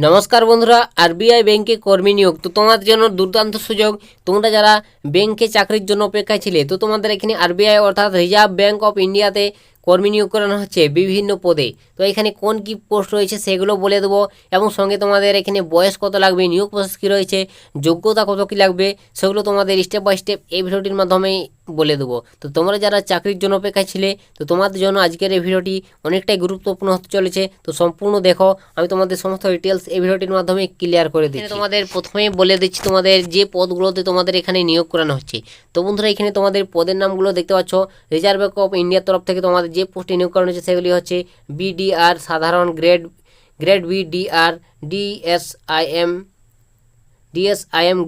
নমস্কার বন্ধুরা, আরবিআই ব্যাংকে কর্মী নিয়োগ। তো তোমাদের জন্য দুর্দান্ত সুযোগ। তোমরা যারা ব্যাংকে চাকরির জন্য অপেক্ষায় ছিলে, তো তোমাদের এখানে আরবিআই অর্থাৎ রিজার্ভ ব্যাংক অফ ইন্ডিয়াতে কর্মী নিয়োগ করানো হচ্ছে বিভিন্ন পদে। তো এখানে কোন কি পোস্ট রয়েছে সেগুলো বলে দেবো, এবং সঙ্গে তোমাদের এখানে বয়স কত লাগবে, নিয়োগ প্রসেস কী রয়েছে, যোগ্যতা কত কী লাগবে, সেগুলো তোমাদের স্টেপ বাই স্টেপ এই ভিডিওটির মাধ্যমেই বলে দেবো। তো তোমরা যারা চাকরির জন্য অপেক্ষায় ছিলে, তো তোমাদের জন্য আজকের এই ভিডিওটি অনেকটাই গুরুত্বপূর্ণ হতে চলেছে। তো সম্পূর্ণ দেখো, আমি তোমাদের সমস্ত ডিটেলস এই ভিডিওটির মাধ্যমে ক্লিয়ার করে দিচ্ছি। তোমাদের প্রথমেই বলে দিচ্ছি তোমাদের যে পদগুলোতে তোমাদের এখানে নিয়োগ করানো হচ্ছে। তো বন্ধুরা, এখানে তোমাদের পদের নামগুলো দেখতে পাচ্ছ। রিজার্ভ ব্যাংক অফ ইন্ডিয়ার তরফ থেকে তোমাদের যে পোস্টে নিয়োগ করানো হচ্ছে সেগুলি হচ্ছে বিডিআর সাধারণ grade B, DR DSIM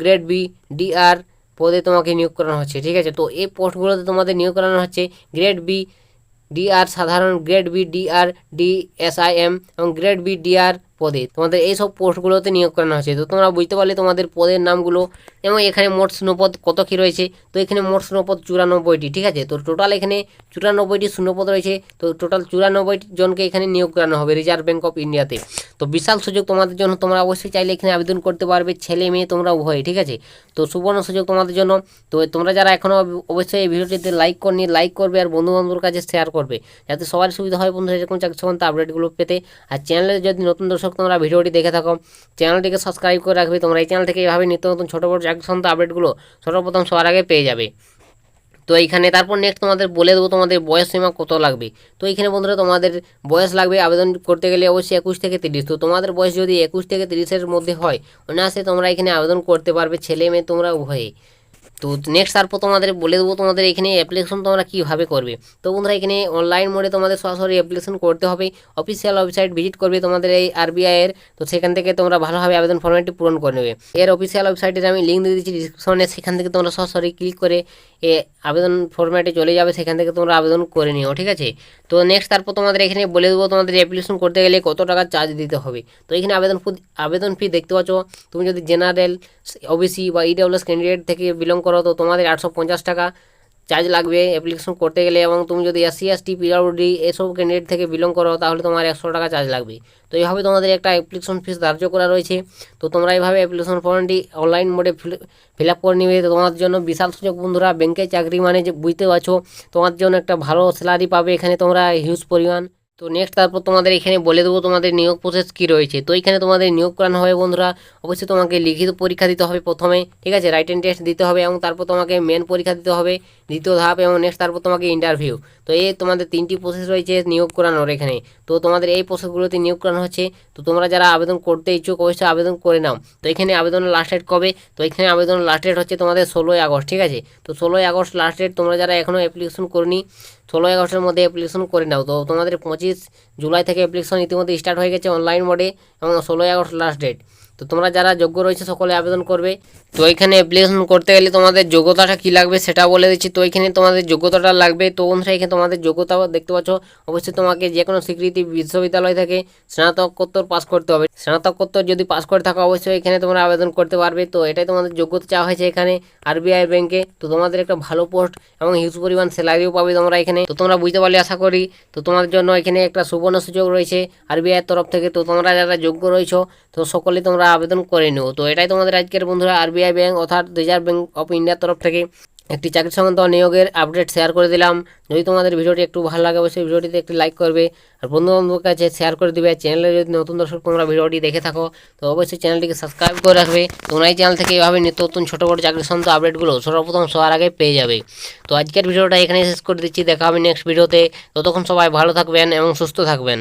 grade B, DR পদে তোমাকে নিয়োগ করানো হচ্ছে। ঠিক আছে, তো এই পোস্টগুলোতে তোমাদের নিয়োগ করানো হচ্ছে গ্রেড বি ডিআর সাধারণ, গ্রেড বি ডিআর ডিএসআইএম এবং গ্রেড বি ডিআর পদে তোমাদের এইসব পোস্টগুলোতে নিয়োগ করানো হচ্ছে। তো তোমরা বুঝতে পারলে তোমাদের পদের নামগুলো, এবং এখানে মোট শূন্যপদ কত কী রয়েছে। তো এখানে মোট শূন্যপদ 94টি। ঠিক আছে, তো টোটাল এখানে 94টি শূন্যপদ রয়েছে। তো টোটাল 94 জনকে এখানে নিয়োগ করানো হবে রিজার্ভ ব্যাংক অফ ইন্ডিয়াতে। তো বিশাল সুযোগ তোমাদের জন্য, তোমরা অবশ্যই চাইলে এখানে আবেদন করতে পারবে, ছেলে মেয়ে তোমরা উভয়। ঠিক আছে, তো সুবর্ণ সুযোগ তোমাদের জন্য। তো তোমরা যারা এখনও অবশ্যই এই ভিডিওটিতে লাইক করবে আর বন্ধুবান্ধবের কাছে শেয়ার করবে, যাতে সবার সুবিধা হয় বন্ধুরা এরকম চাকরি সংক্রান্ত আপডেটগুলো পেতে। আর চ্যানেলে যদি নতুন দর্শক তোমরা ভিডিওটি দেখে থাকো, চ্যানেলটিকে সাবস্ক্রাইব করে রাখবে। তোমরা এই চ্যানেল থেকে এইভাবে নিত্য নতুন ছোটো বড় চাকরি সংক্রান্ত আপডেটগুলো সর্বপ্রথম সবার আগে পেয়ে যাবে। তো এইখানে তারপর নেক্সট তোমাদের বলে দেবো তোমাদের বয়স সীমা কত লাগবে। তো এইখানে বন্ধুরা তোমাদের বয়স লাগবে আবেদন করতে গেলে অবশ্যই 21 থেকে 30। তো তোমাদের বয়স যদি 21 থেকে 30-এর মধ্যে হয়, অনায়াসে তোমরা এখানে আবেদন করতে পারবে, ছেলে মেয়ে তোমরা উভয়ে। তো নেক্সট তারপর তোমাদের বলে দেবো তোমাদের এখানে অ্যাপ্লিকেশন তোমরা কীভাবে করবে। তো বন্ধুরা, এখানে অনলাইন মোডে তোমাদের সরাসরি অ্যাপ্লিকেশন করতে হবে। অফিসিয়াল ওয়েবসাইট ভিজিট করবে তোমাদের এই আরবিআইয়ের। তো সেখান থেকে তোমরা ভালোভাবে আবেদন ফর্মটি পূরণ করে নেবে। এর অফিসিয়াল ওয়েবসাইটের আমি লিঙ্ক দিয়ে দিচ্ছি ডিসক্রিপশনে, সেখান থেকে তোমরা সরাসরি ক্লিক করে আবেদন ফর্ম্যাটে চলে যাবে, সেখান থেকে তোমরা আবেদন করে নিও। ঠিক আছে, তো নেক্সট তারপর তোমাদের এখানে বলে দেবো তোমাদের অ্যাপ্লিকেশন করতে গেলে কত টাকা চার্জ দিতে হবে। তো এখানে আবেদন ফি দেখতে পাচ্ছ। তুমি যদি জেনারেল, ওবিসি বা ইডব্লিউএস ক্যান্ডিডেট থেকে বিলং করো, তো তোমাদের 850 টাকা চার্জ লাগবে অ্যাপ্লিকেশন করতে গেলে। এবং তুমি যদি এসসি এসটি পিডব্লিউডি এসব ক্যান্ডিডেট থেকে বিলং করো, তাহলে তোমার 100 টাকা চার্জ লাগবে। তো এইভাবে তোমাদের একটা অ্যাপ্লিকেশন ফিস ধার্য করা রয়েছে। তো তোমরা এইভাবে অ্যাপ্লিকেশন ফর্মটি অনলাইন মোডে ফিল আপ করে নিবে। তো তোমার জন্য বিশাল সুযোগ বন্ধুরা, ব্যাংকের চাকরি মানে যে বুঝতে পারছো, তোমার জন্য একটা ভালো স্যালারি পাবে এখানে তোমরা, হিউজ পরিমাণ। তো নেক্সট তারপর তোমাদের এখানে বলে দেবো তোমাদের নিয়োগ প্রসেস কী রয়েছে। তো এখানে তোমাদের নিয়োগ করানো হবে বন্ধুরা, অবশ্যই তোমাকে লিখিত পরীক্ষা দিতে হবে প্রথমে। ঠিক আছে, রাইটেন টেস্ট দিতে হবে, এবং তারপর তোমাকে মেন পরীক্ষা দিতে হবে দ্বিতীয় ধাপ, এবং নেক্সট তারপর তোমাকে ইন্টারভিউ। তো এই তোমাদের 3টি প্রসেস রয়েছে নিয়োগ করানোর এখানে। তো তোমাদের এই প্রসেসগুলোতে নিয়োগ করানো হচ্ছে। তো তোমরা যারা আবেদন করতে ইচ্ছুক অবশ্যই আবেদন করে নাও। তো এখানে আবেদনের লাস্ট ডেট কবে? তো এখানে আবেদনের লাস্ট ডেট হচ্ছে তোমাদের 16ই আগস্ট। ঠিক আছে, তো 16ই আগস্ট লাস্ট ডেট। তোমরা যারা এখনও অ্যাপ্লিকেশন করনি, 16ই আগস্টের মধ্যে অ্যাপ্লিকেশন করে নাও। তো তোমাদের 25 জুলাই থেকে অ্যাপ্লিকেশন ইতিমধ্যে স্টার্ট হয়ে গেছে অনলাইন মোডে, এবং 16ই আগস্ট লাস্ট ডেট। তো তোমরা যারা যোগ্য রয়েছে সকলে আবেদন করবে। তো এখানে অ্যাপ্লিকেশন করতে গেলে তোমাদের যোগ্যতাটা কী লাগবে সেটা বলে দিচ্ছি। তো এখানে তোমাদের যোগ্যতাটা লাগবে। তো বন্ধুরা, এখানে তোমাদের যোগ্যতা দেখতে পাচ্ছ। অবশ্যই তোমাকে যে কোনো স্বীকৃতি বিশ্ববিদ্যালয় থেকে স্নাতকোত্তর পাস করতে হবে। স্নাতকোত্তর যদি পাস করে থাকো, অবশ্যই এখানে তোমরা আবেদন করতে পারবে। তো এটাই তোমাদের যোগ্যতা চাওয়া হয়েছে এখানে আরবিআই ব্যাংকে। তো তোমাদের একটা ভালো পোস্ট এবং হিউজ পরিমাণ স্যালারিও পাবে তোমরা এখানে। তো তোমরা বুঝতে পারলে আশা করি। তো তোমাদের জন্য এখানে একটা সুবর্ণ সুযোগ রয়েছে আরবিআইয়ের তরফ থেকে। তো তোমরা যারা যোগ্য রয়েছো, তো সকলে তোমরা আবেদন করে নিও। তো এটাই তোমাদের আজকের বন্ধুরা আরবিআই ব্যাংক অর্থাৎ রিজার্ভ ব্যাংক অফ ইন্ডিয়ার তরফ থেকে একটি চাকরি সংক্রান্ত নিয়োগের আপডেট শেয়ার করে দিলাম। যদি তোমাদের ভিডিওটি একটু ভালো লাগে, অবশ্যই ভিডিওটিতে একটি লাইক করবে আর বন্ধুবান্ধবের কাছে শেয়ার করে দেবে। চ্যানেলে যদি নতুন দর্শক তোমরা ভিডিওটি দেখে থাকো, তো অবশ্যই চ্যানেলটিকে সাবস্ক্রাইব করে রাখবে। তোমরা এই চ্যানেল থেকে এইভাবে নিত্য নতুন ছোটো বড়ো চাকরি সংক্রান্ত আপডেটগুলো সর্বপ্রথম সবার আগে পেয়ে যাবে। তো আজকের ভিডিওটা এখানে শেষ করে দিচ্ছি, দেখা হবে নেক্সট ভিডিওতে। ততক্ষণ সবাই ভালো থাকবেন এবং সুস্থ থাকবেন।